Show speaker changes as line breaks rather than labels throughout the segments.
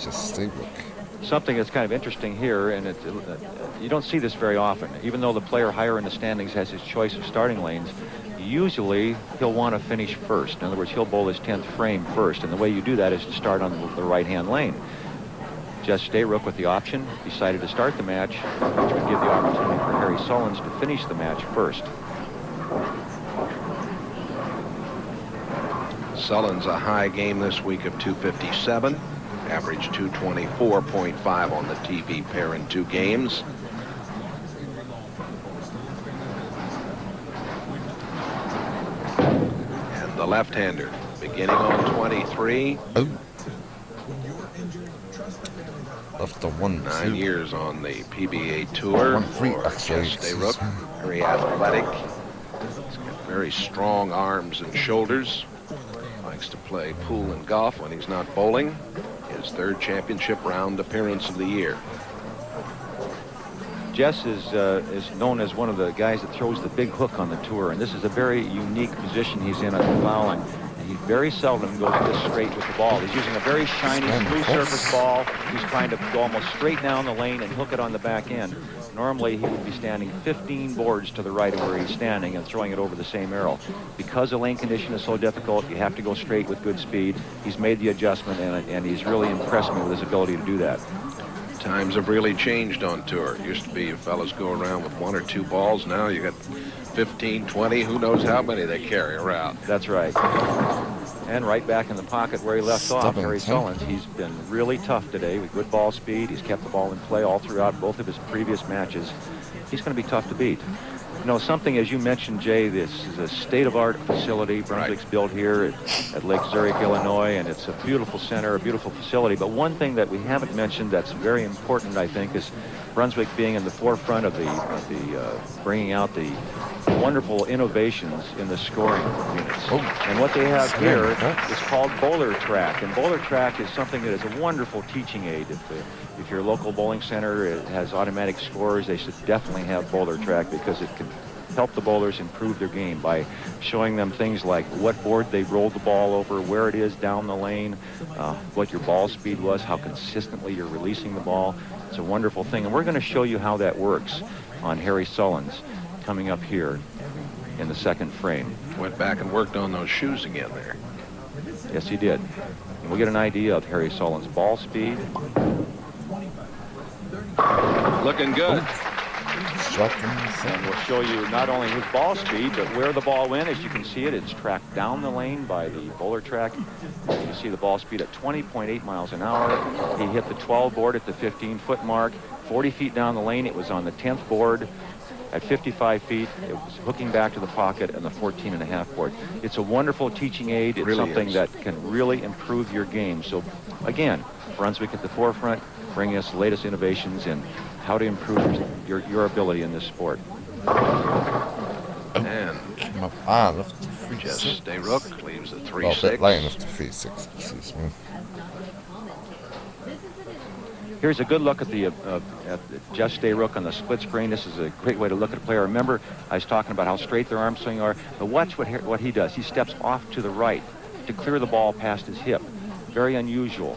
Just Stayrook.
Something that's kind of interesting here, and you don't see this very often. Even though the player higher in the standings has his choice of starting lanes, usually he'll want to finish first. In other words, he'll bowl his 10th frame first, and the way you do that is to start on the right-hand lane. Jess Stayrook with the option decided to start the match, which would give the opportunity for Harry Sullins to finish the match first.
Sullins a high game this week of 257. Average 224.5 on the TV pair in 2 games. And the left-hander beginning on 23.
Oh. After
9 years on the PBA Tour.
1-3 actually.
Stayrook, very athletic. He's got very strong arms and shoulders. Likes to play pool and golf when he's not bowling. His 3rd championship round appearance of the year.
Jess is known as one of the guys that throws the big hook on the tour, and this is a very unique position he's in at the foul, and he very seldom goes this straight with the ball. He's using a very shiny, smooth surface ball. He's trying to go almost straight down the lane and hook it on the back end. Normally, he would be standing 15 boards to the right of where he's standing and throwing it over the same arrow. Because the lane condition is so difficult, you have to go straight with good speed. He's made the adjustment, and he's really impressed me with his ability to do that.
Times have really changed on tour. It used to be fellas go around with 1 or 2 balls. Now you got 15, 20, who knows how many they carry around.
That's right. And right back in the pocket where he left off, Harry Sullins. He's been really tough today with good ball speed. He's kept the ball in play all throughout both of his previous matches. He's going to be tough to beat. You know, something, as you mentioned, Jay, this is a state-of-art facility. Brunswick's built here at Lake Zurich, Illinois, and it's a beautiful center, a beautiful facility. But one thing that we haven't mentioned that's very important, I think, is Brunswick being in the forefront of bringing out the wonderful innovations in the scoring units. And what they have here is called Bowler Track. And Bowler Track is something that is a wonderful teaching aid. If your local bowling center has automatic scores, they should definitely have Bowler Track, because it can help the bowlers improve their game by showing them things like what board they rolled the ball over, where it is down the lane, what your ball speed was, how consistently you're releasing the ball. It's a wonderful thing, and we're going to show you how that works on Harry Sullins coming up here in the 2nd frame.
Went back and worked on those shoes again there.
Yes, he did. And we'll get an idea of Harry Sullins' ball speed.
Looking good.
And we'll show you not only his ball speed, but where the ball went. As you can see it's tracked down the lane by the Bowler Track. You see the ball speed at 20.8 miles an hour. He hit the 12 board at the 15-foot mark. 40 feet down the lane, it was on the 10th board. At 55 feet, it was hooking back to the pocket and the 14.5 board. It's a wonderful teaching aid. It's really something that can really improve your game. So, again, Brunswick at the forefront, bringing us the latest innovations in how to improve your ability in this sport.
And Jess Stayrook leaves the 3-6.
Line of the 3-6, excuse me.
Here's a good look at the Jess Stayrook on the split screen. This is a great way to look at a player. Remember, I was talking about how straight their arm swing are. But watch what he does. He steps off to the right to clear the ball past his hip. Very unusual.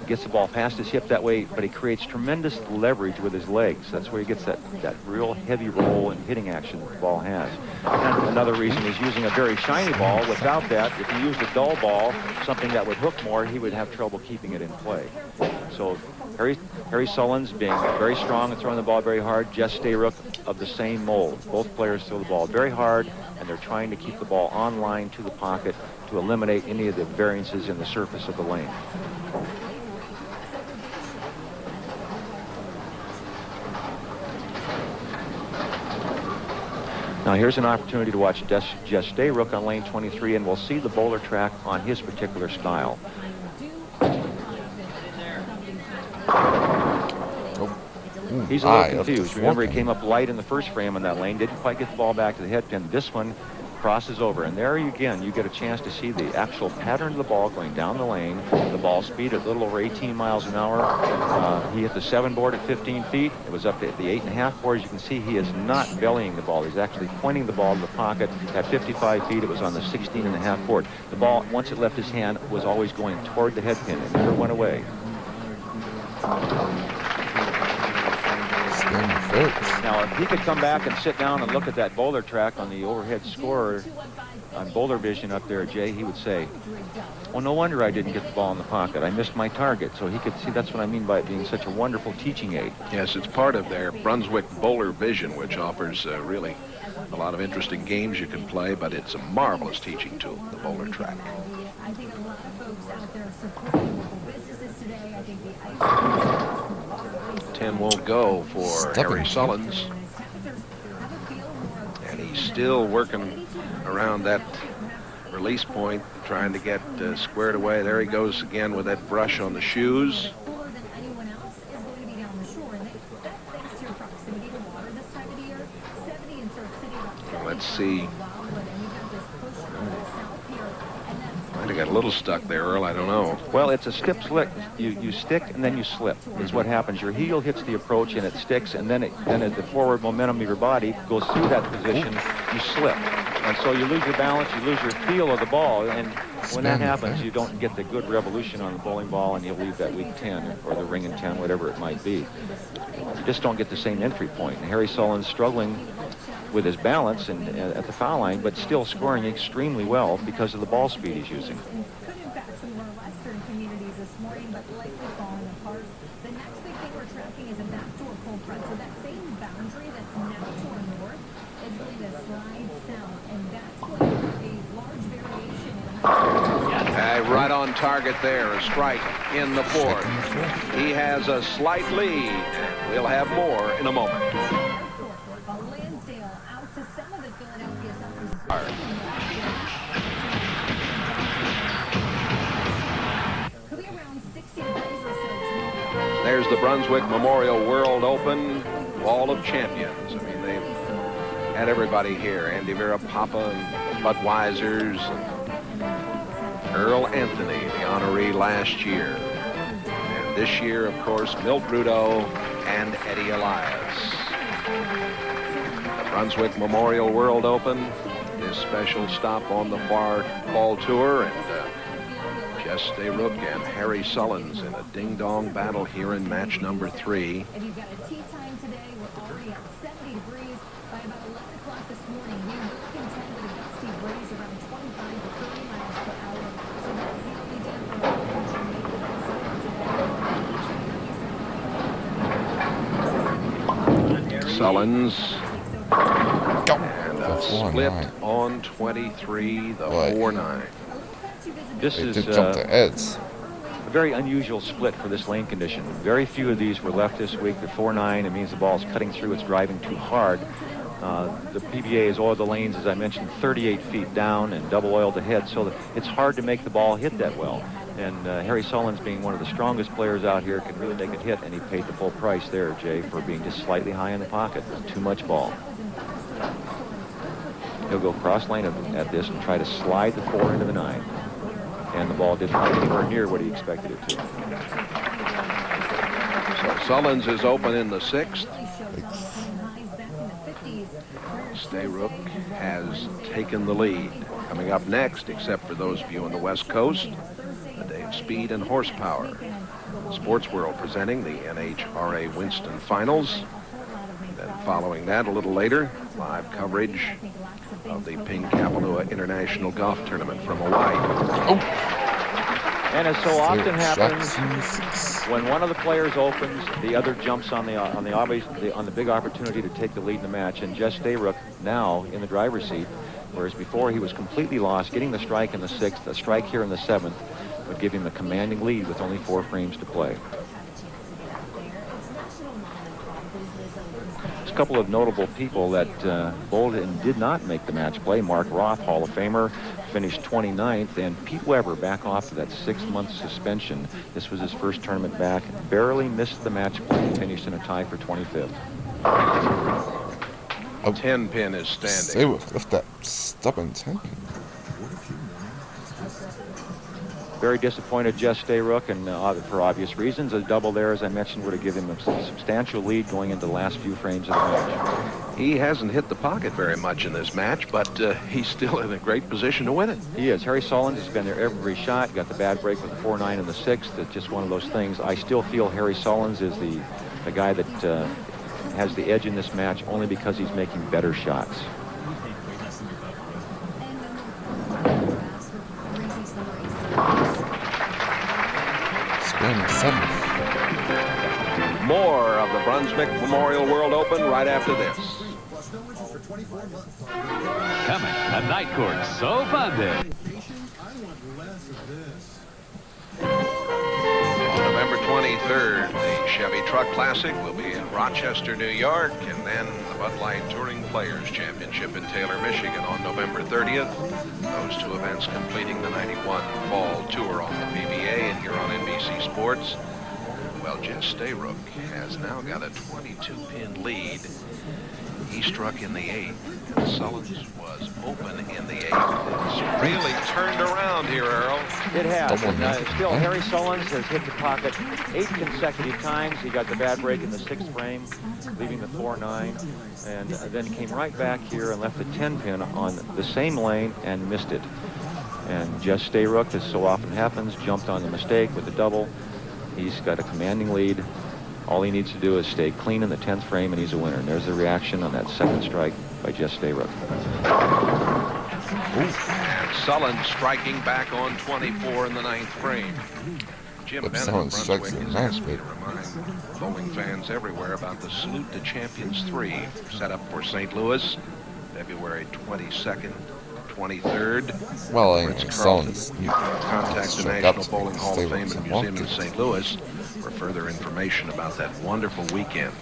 Gets the ball past his hip that way, but he creates tremendous leverage with his legs. That's where he gets that real heavy roll and hitting action that the ball has. And another reason is using a very shiny ball. Without that, if he used a dull ball, something that would hook more, he would have trouble keeping it in play. So Harry Sullins being very strong and throwing the ball very hard. Jess Stayrook of the same mold. Both players throw the ball very hard, and they're trying to keep the ball on line to the pocket to eliminate any of the variances in the surface of the lane. Now here's an opportunity to watch Jess Stayrook on lane 23, and we'll see the Bowler Track on his particular style. He's a little confused. Remember, he came up light in the first frame on that lane, didn't quite get the ball back to the head pin. This one crosses over, and there again you get a chance to see the actual pattern of the ball going down the lane. The ball speed at a little over 18 miles an hour. He hit the 7 board at 15 feet. It was up to the 8.5 board. As you can see, he is not bellying the ball. He's actually pointing the ball to the pocket. At 55 feet, it was on the 16.5 board. The ball, once it left his hand, was always going toward the head pin. It never went away.
Stand first.
Now, if he could come back and sit down and look at that boulder track on the overhead scorer on Boulder Vision up there, Jay, he would say, well, no wonder I didn't get the ball in the pocket. I missed my target. So he could see. That's what I mean by it being such a wonderful teaching aid.
Yes, it's part of their Brunswick Bowler Vision, which offers really a lot of interesting games you can play, but it's a marvelous teaching tool, the bowler track.
I think a lot of folks out there supporting local businesses today. I think the
10 will go for Harry Sullins. And he's still working around that release point, trying to get squared away. There he goes again with that brush on the shoes. Let's see. Might have got a little stuck there, Earl. I don't know.
Well, it's a skip slip. You stick and then you slip is what happens. Your heel hits the approach and it sticks, and then as the forward momentum of your body goes through that position, you slip. And so you lose your balance, you lose your feel of the ball, and when that happens, you don't get the good revolution on the bowling ball, and you leave that weak 10 or the ring in 10, whatever it might be. You just don't get the same entry point. And Harry Sullins struggling with his balance and at the foul line, but still scoring extremely well because of the ball speed he's using.
could impact some of our western communities this morning, but likely falling apart. The next big thing we're tracking is a backdoor cold front, so that same boundary that's now toward north is going to slide south, and that's going to be a large variation in
Right on target there, a strike in the fourth. He has a slight lead. We'll have more in a moment.
Lansdale out to some of the Philadelphia Sullins. Could be around 60 degrees or so.
There's the Brunswick Memorial World Open Wall of Champions. I mean, they've had everybody here. Andy Vera Papa and Budweiser's and Earl Anthony, the honoree last year. And this year, of course, Milt Bruto and Eddie Elias. The Brunswick Memorial World Open, this special stop on the Pba Tour, and Jess Stayrook and Harry Sullins in a ding-dong battle here in match number 3.
If you've got a tea time today, we're already at 70 degrees. By about 11 o'clock this morning, we will contend with a gusty breeze around 25 to 30 miles per hour. So that's the only damper on the
Sullins. And a split on 23, the 4-9.
This
They
is
did jump the Eds.
a very unusual split for this lane condition. Very few of these were left this week. The 4-9, it means the ball's cutting through, it's driving too hard. The PBA has oiled the lanes, as I mentioned, 38 feet down and double oiled the head, so that it's hard to make the ball hit that well. And Harry Sullins, being one of the strongest players out here, can really make it hit, and he paid the full price there, Jay, for being just slightly high in the pocket. Too much ball. He'll go cross lane at this and try to slide the 4 into the 9. And the ball didn't come anywhere near what he expected it to.
So Sullins is open in the 6th. Stayrook has taken the lead. Coming up next, except for those of you on the West Coast, a day of speed and horsepower. Sports World presenting the NHRA Winston Finals. Then following that, a little later, live coverage of the Ping Kapalua International Golf Tournament from Hawaii.
And as so often happens, when one of the players opens, the other jumps on the big opportunity to take the lead in the match. And Jess Stayrook now in the driver's seat, whereas before he was completely lost. Getting the strike in the 6th, a strike here in the 7th would give him a commanding lead with only 4 frames to play. There's a couple of notable people that bowled and did not make the match play. Mark Roth, Hall of Famer, finished 29th, and Pete Weber, back off of that 6-month suspension. This was his first tournament back. Barely missed the match play, finished in a tie for 25th.
A 10-pin is standing.
Stayrook left that stubborn 10-pin.
Very disappointed Jess Stayrook, and for obvious reasons. A double there, as I mentioned, would have given him a substantial lead going into the last few frames of the match.
He hasn't hit the pocket very much in this match, but he's still in a great position to win it.
He is. Harry Sullins has been there every shot. Got the bad break with the 4-9 in the 6th. It's just one of those things. I still feel Harry Sullins is the guy that has the edge in this match only because he's making better shots.
Spin 7th.
More of the Brunswick Memorial World Open right after this.
Coming, a night court so fun day.
On November 23rd, the Chevy Truck Classic will be in Rochester, New York, and then the Bud Light Touring Players Championship in Taylor, Michigan on November 30th. Those two events completing the 91 Fall Tour on the PBA and here on NBC Sports. Well, Jess Stayrook has now got a 22-pin lead. He struck in the 8th. Sullins was open in the 8th. It's really turned around here, Earl.
It has. And, still, Harry Sullins has hit the pocket 8 consecutive times. He got the bad break in the 6th frame, leaving the 4-9, and then came right back here and left the 10-pin on the same lane and missed it. And Jess Stayrook, as so often happens, jumped on the mistake with the double. He's got a commanding lead. All he needs to do is stay clean in the 10th frame, and he's a winner. And there's the reaction on that 2nd strike by Jess Stayrook.
And Sullins striking back on 24 in the 9th frame. Jim Bennett of Brunswick has asked me to remind bowling fans everywhere about the Salute to Champions 3 set up for St. Louis, February 22nd, 23rd.
Well, Sullins.
Contact the National Bowling Hall of Fame and Museum in St. Louis for further information about that wonderful weekend.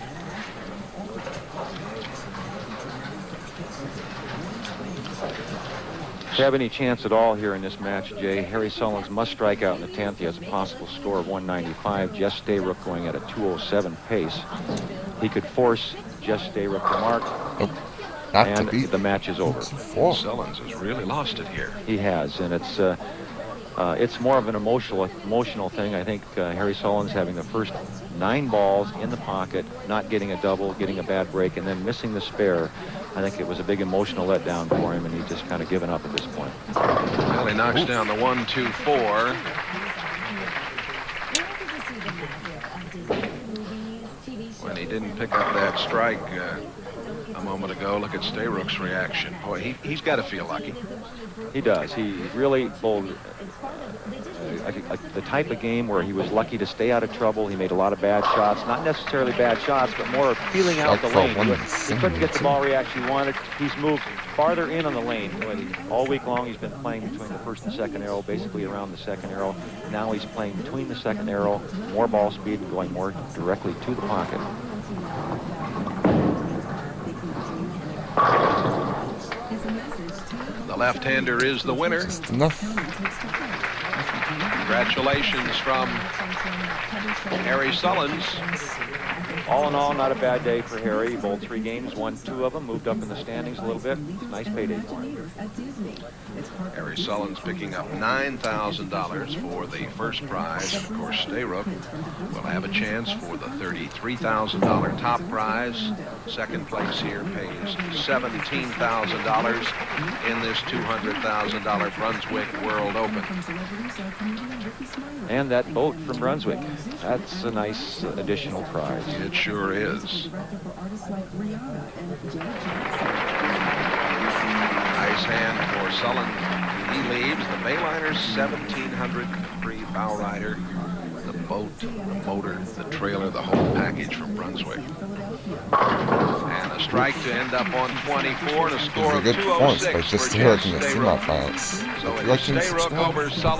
If you have any chance at all here in this match, Jay, Harry Sullins must strike out in the 10th. He has a possible score of 195. Jess Stayrook going at a 207 pace. He could force Jess Stayrook to mark.
Nope. Not
and
to beat.
The match is over.
Sullins has really lost it here.
He has, and it's more of an emotional thing. I think Harry Sullins having the first 9 balls in the pocket, not getting a double, getting a bad break, and then missing the spare. I think it was a big emotional letdown for him, and he's just kind of given up at this point.
Well, he knocks down the 1-2-4. When he didn't pick up that strike a moment ago, look at Stayrook's reaction. Boy, he's got to feel lucky.
He does. He really bowled the type of game where he was lucky to stay out of trouble. He made a lot of bad shots, not necessarily bad shots, but more feeling out the lane. He couldn't get the ball reaction he wanted. He's moved farther in on the lane. All week long he's been playing between the 1st and 2nd arrow, basically around the 2nd arrow. Now he's playing between the 2nd arrow, more ball speed and going more directly to the pocket.
The left-hander is the winner.
Just enough.
Congratulations from Harry Sullins.
All in all, not a bad day for Harry. He bowled 3 games, won 2 of them, moved up in the standings a little bit. Nice payday for him.
Harry Sullins picking up $9,000 for the first prize. Of course, Stayrook will have a chance for the $33,000 top prize. Second place here pays $17,000 in this $200,000 Brunswick World Open.
And that boat from Brunswick. That's a nice additional prize.
It sure is. Nice hand for Sullins. He leaves. The Bayliner's 1,700 free bow rider. The boat, the motor, the trailer, the whole package from Brunswick. And a strike to end up on 24 and a score of 206
by Jess Stayrook in the semifinals.
So it's Stayrook over Sullins.